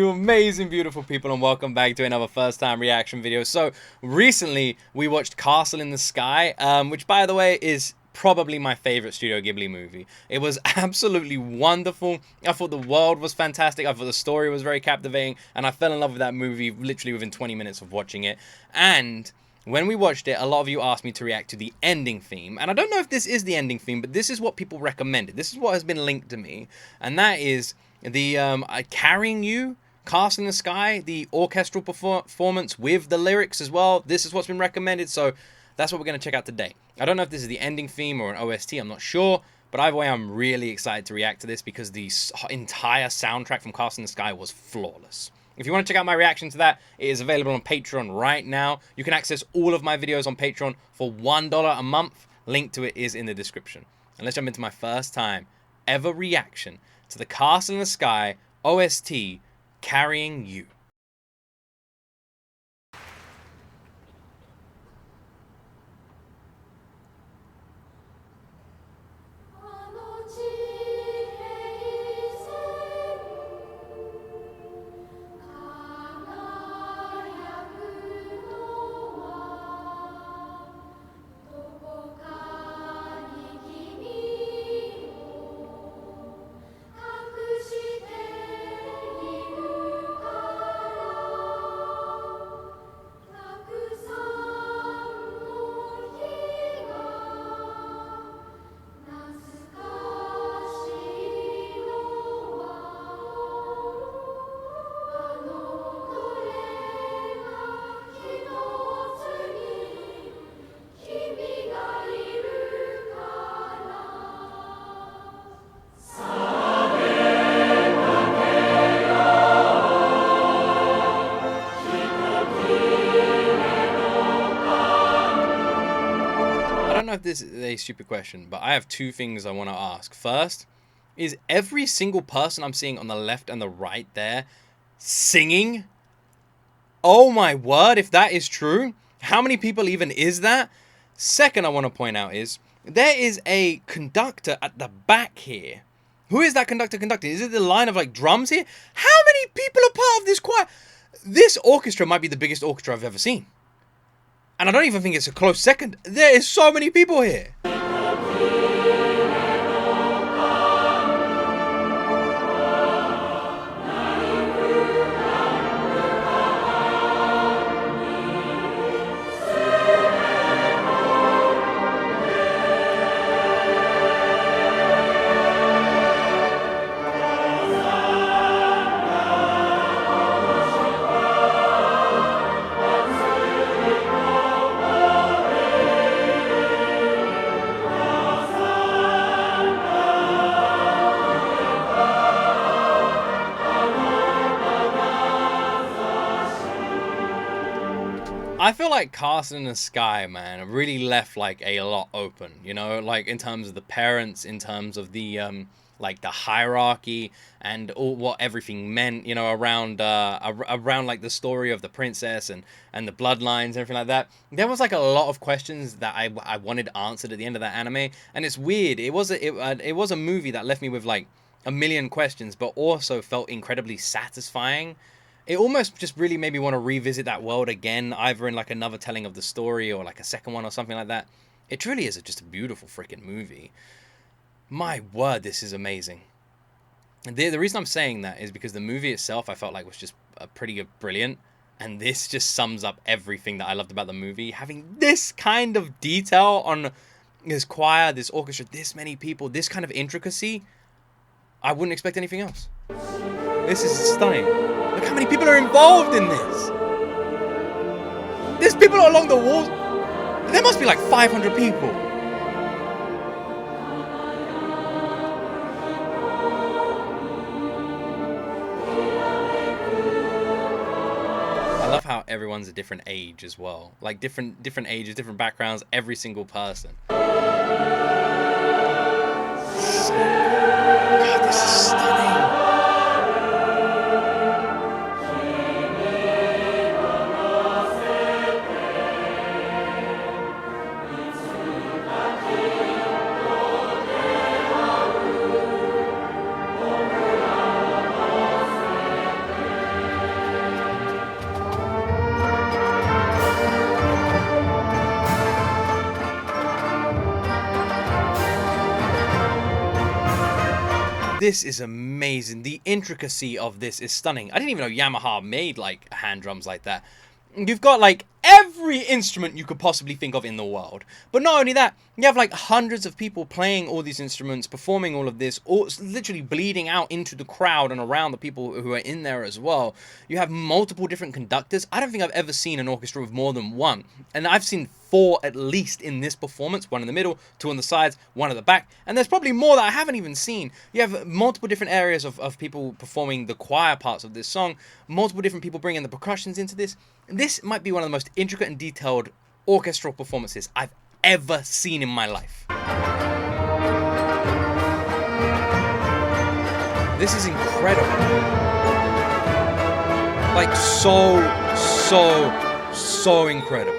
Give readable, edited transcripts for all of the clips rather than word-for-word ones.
you amazing, beautiful people, and welcome back to another first-time reaction video. So, recently, we watched Castle in the Sky, which, by the way, is probably my favorite Studio Ghibli movie. It was absolutely wonderful. I thought the world was fantastic. I thought the story was very captivating, and I fell in love with that movie literally within 20 minutes of watching it. And when we watched it, a lot of you asked me to react to the ending theme. And I don't know if this is the ending theme, but this is what people recommended. This is what has been linked to me. And that is the Carrying You, Castle in the Sky, the orchestral performance with the lyrics as well. This is what's been recommended, so that's what we're going to check out today. I don't know if this is the ending theme or an OST, I'm not sure. But either way, I'm really excited to react to this because the entire soundtrack from Castle in the Sky was flawless. If you want to check out my reaction to that, it is available on Patreon right now. You can access all of my videos on Patreon for $1 a month. Link to it is in the description. And let's jump into my first time ever reaction to the Castle in the Sky OST, Carrying You. I don't know if this is a stupid question, but I have two things I want to ask. First, is every single person I'm seeing on the left and the right there singing? Oh my word, if that is true, how many people even is that? Second, I want to point out is, there is a conductor at the back here. Who is that conductor conducting? Is it the line of like drums here? How many people are part of this choir? This orchestra might be the biggest orchestra I've ever seen. And I don't even think it's a close second. There is so many people here. I feel like Castle in the Sky, man, really left like a lot open, you know, like in terms of the parents, in terms of the like the hierarchy and all what everything meant, you know, around around like the story of the princess and the bloodlines and everything like that. There was like a lot of questions that I wanted answered at the end of that anime, and it's weird. It was a movie that left me with like a million questions, but also felt incredibly satisfying. It almost just really made me want to revisit that world again, either in like another telling of the story or like a second one or something like that. It truly is just a beautiful freaking movie. My word, this is amazing. And the reason I'm saying that is because the movie itself I felt like was just pretty brilliant. And this just sums up everything that I loved about the movie. Having this kind of detail on this choir, this orchestra, this many people, this kind of intricacy, I wouldn't expect anything else. This is stunning. Look how many people are involved in this. There's people along the walls. There must be like 500 people. I love how everyone's a different age as well. Like different ages, different backgrounds, every single person. God, this is stunning. This is amazing. The intricacy of this is stunning. I didn't even know Yamaha made like hand drums like that. You've got like every instrument you could possibly think of in the world. But not only that, you have like hundreds of people playing all these instruments, performing all of this, all literally bleeding out into the crowd and around the people who are in there as well. You have multiple different conductors. I don't think I've ever seen an orchestra with more than one. And I've seen 4 at least in this performance. 1 in the middle, 2 on the sides, 1 at the back. And there's probably more that I haven't even seen. You have multiple different areas of people performing the choir parts of this song. Multiple different people bringing the percussions into this. This might be one of the most intricate and detailed orchestral performances I've ever seen in my life. This is incredible. Like, so incredible.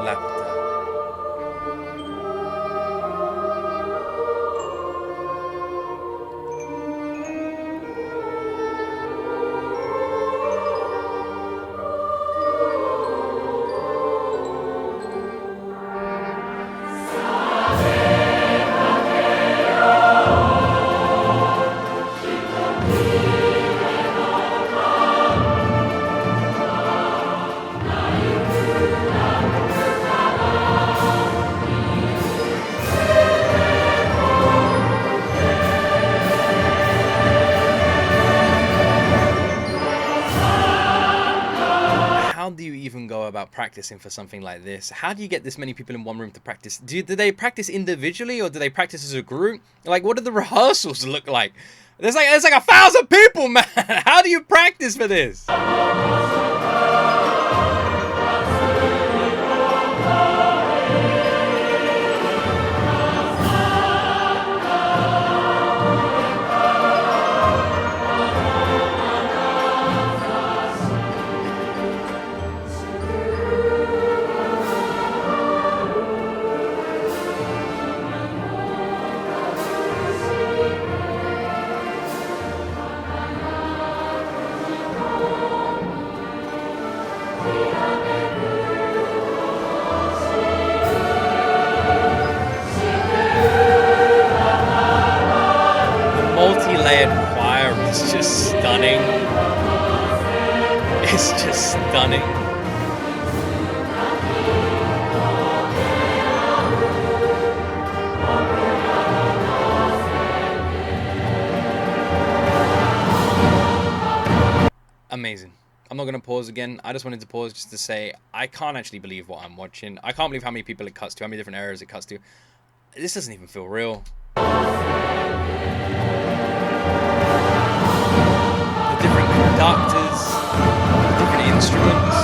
Rapyuta. How do you even go about practicing for something like this? How do you get this many people in one room to practice? Do they practice individually or do they practice as a group? Like, what do the rehearsals look like? There's like 1,000 people, man. How do you practice for this? Multi-layered choir is just stunning. It's just stunning. Amazing. I'm not going to pause again. I just wanted to pause just to say I can't actually believe what I'm watching. I can't believe how many people it cuts to, how many different areas it cuts to. This doesn't even feel real. The different conductors, the different instruments.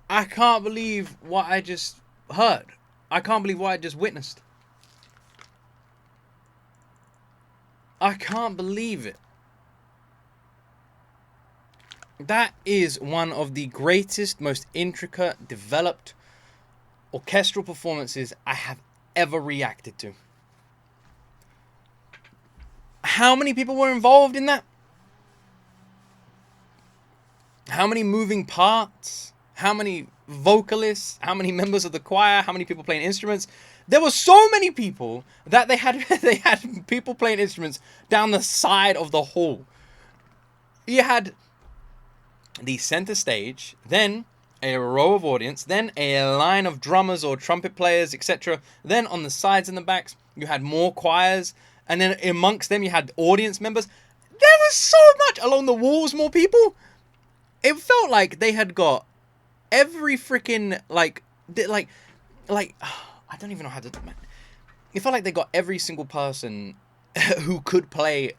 I can't believe what I just heard. I can't believe what I just witnessed. I can't believe it. That is one of the greatest, most intricate, developed orchestral performances I have ever reacted to. How many people were involved in that? How many moving parts? How many vocalists? How many members of the choir? How many people playing instruments? There were so many people that they had people playing instruments down the side of the hall. You had the center stage, then a row of audience, then a line of drummers or trumpet players, etc. Then on the sides and the backs, you had more choirs, and then amongst them you had audience members. There was so much along the walls, more people. It felt like they had got every freaking like I don't even know how to. Man. It felt like they got every single person who could play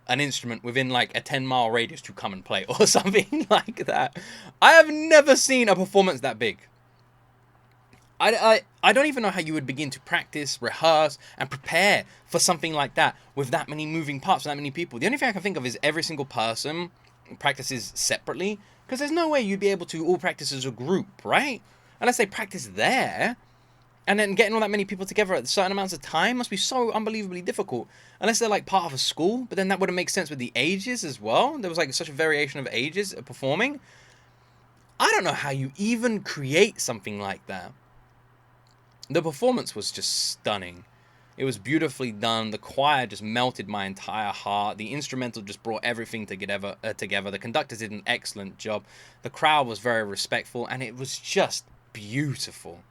an instrument within like a 10-mile radius to come and play or something like that. I have never seen a performance that big. I don't even know how you would begin to practice, rehearse, and prepare for something like that with that many moving parts, that many people. The only thing I can think of is every single person practices separately, Because there's no way you'd be able to all practice as a group, right? Unless they practice there. And then getting all that many people together at certain amounts of time must be so unbelievably difficult. Unless they're like part of a school, but then that wouldn't make sense with the ages as well. There was like such a variation of ages performing. I don't know how you even create something like that. The performance was just stunning. It was beautifully done. The choir just melted my entire heart. The instrumental just brought everything together. The conductor did an excellent job. The crowd was very respectful, and it was just beautiful.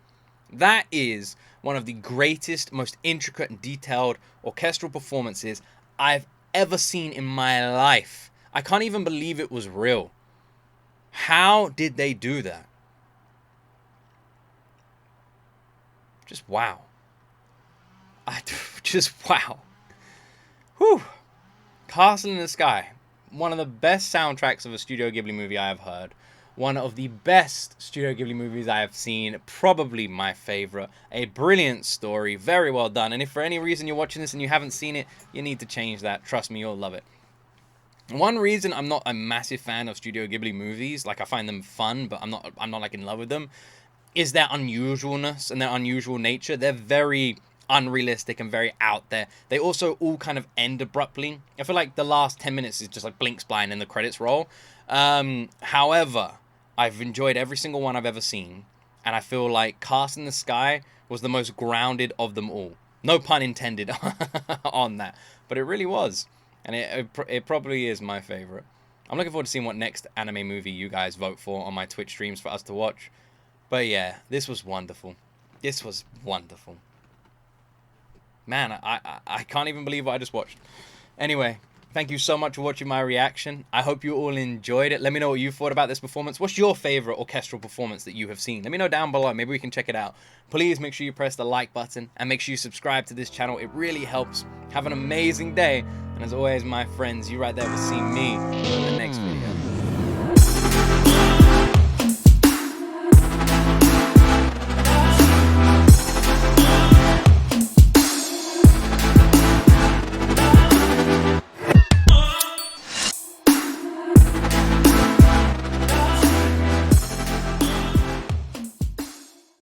That is one of the greatest, most intricate and detailed orchestral performances I've ever seen in my life. I can't even believe it was real. How did they do that? Just wow. Just wow. Whew. Castle in the Sky. One of the best soundtracks of a Studio Ghibli movie I have heard. One of the best Studio Ghibli movies I have seen. Probably my favorite. A brilliant story. Very well done. And if for any reason you're watching this and you haven't seen it, you need to change that. Trust me, you'll love it. One reason I'm not a massive fan of Studio Ghibli movies, like I find them fun, but I'm not like in love with them, is their unusualness and their unusual nature. They're very unrealistic and very out there. They also all kind of end abruptly. I feel like the last 10 minutes is just like blink spline and the credits roll. However, I've enjoyed every single one I've ever seen, and I feel like Castle in the Sky was the most grounded of them all. No pun intended on that, but it really was. And it probably is my favorite. I'm looking forward to seeing what next anime movie you guys vote for on my Twitch streams for us to watch. But yeah, this was wonderful. This was wonderful. Man, I can't even believe what I just watched. Anyway, thank you so much for watching my reaction. I hope you all enjoyed it. Let me know what you thought about this performance. What's your favorite orchestral performance that you have seen? Let me know down below. Maybe we can check it out. Please make sure you press the like button and make sure you subscribe to this channel. It really helps. Have an amazing day. And as always, my friends, you right there will see me in the next video.